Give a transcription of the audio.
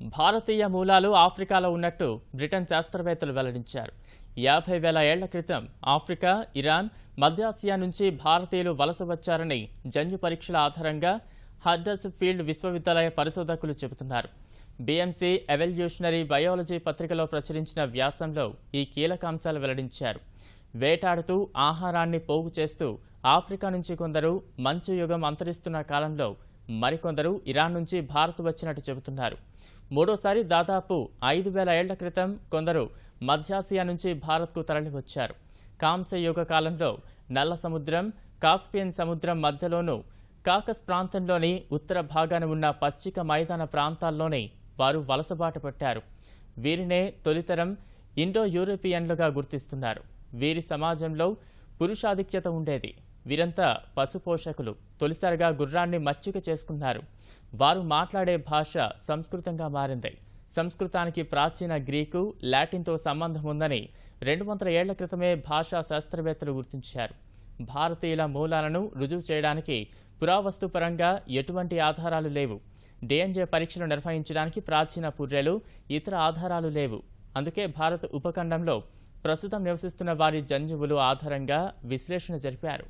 భారతీయ మూలాలు ఆఫ్రికాలో ఉన్నట్టు బ్రిటన్ శాస్త్రవేత్తలు వెల్లడించారు. 50,000 ఏళ్ల క్రితం ఆఫ్రికా, ఇరాన్, మధ్యాసియా నుంచి భారతీయులు వలస వచ్చారని జన్యు పరీక్షల ఆధారంగా హడ్డర్స్ ఫీల్డ్ విశ్వవిద్యాలయ పరిశోధకులు చెబుతున్నారు. బీఎంసీ ఎవల్యూషనరీ బయాలజీ పత్రికలో ప్రచురించిన వ్యాసంలో ఈ కీలక అంశాలు వెల్లడించారు. వేటాడుతూ ఆహారాన్ని పోగు చేస్తూ ఆఫ్రికా నుంచి కొందరు మంచు యుగం అంతరిస్తున్న కాలంలో మరికొందరు ఇరాన్ నుంచి భారత్ వచ్చినట్టు చెబుతున్నారు. మూడోసారి దాదాపు 5,000 ఏళ్ల క్రితం కొందరు మధ్యాసియా నుంచి భారత్కు తరలివచ్చారు. కాంస్య యుగ కాలంలో నల్ల సముద్రం, కాస్పియన్ సముద్రం మధ్యలోనూ కాకస్ ప్రాంతంలోని ఉత్తర భాగాన ఉన్న పచ్చిక మైదాన ప్రాంతాల్లోనే వారు వలసబాట పట్టారు. వీరినే తొలితరం ఇండో యూరోపియన్లుగా గుర్తిస్తున్నారు. వీరి సమాజంలో పురుషాధిక్యత ఉండేది. వీరంతా పశుపోషకులు. తొలిసారిగా గుర్రాన్ని మచ్చిక చేసుకున్నారు. వారు మాట్లాడే భాష సంస్కృతంగా మారింది. సంస్కృతానికి ప్రాచీన గ్రీకు, లాటిన్తో సంబంధం ఉందని 200 ఏళ్ల క్రితమే భాషా శాస్త్రవేత్తలు గుర్తించారు. భారతీయుల మూలాలను రుజువు చేయడానికి పురావస్తుపరంగా ఎటువంటి ఆధారాలు లేవు. డిఎన్ఏ పరీక్షలు నిర్వహించడానికి ప్రాచీన పుర్రెలు, ఇతర ఆధారాలు లేవు. అందుకే భారత ఉపఖండంలో ప్రస్తుతం నివసిస్తున్న వారి జన్యువులు ఆధారంగా విశ్లేషణ జరిపారు.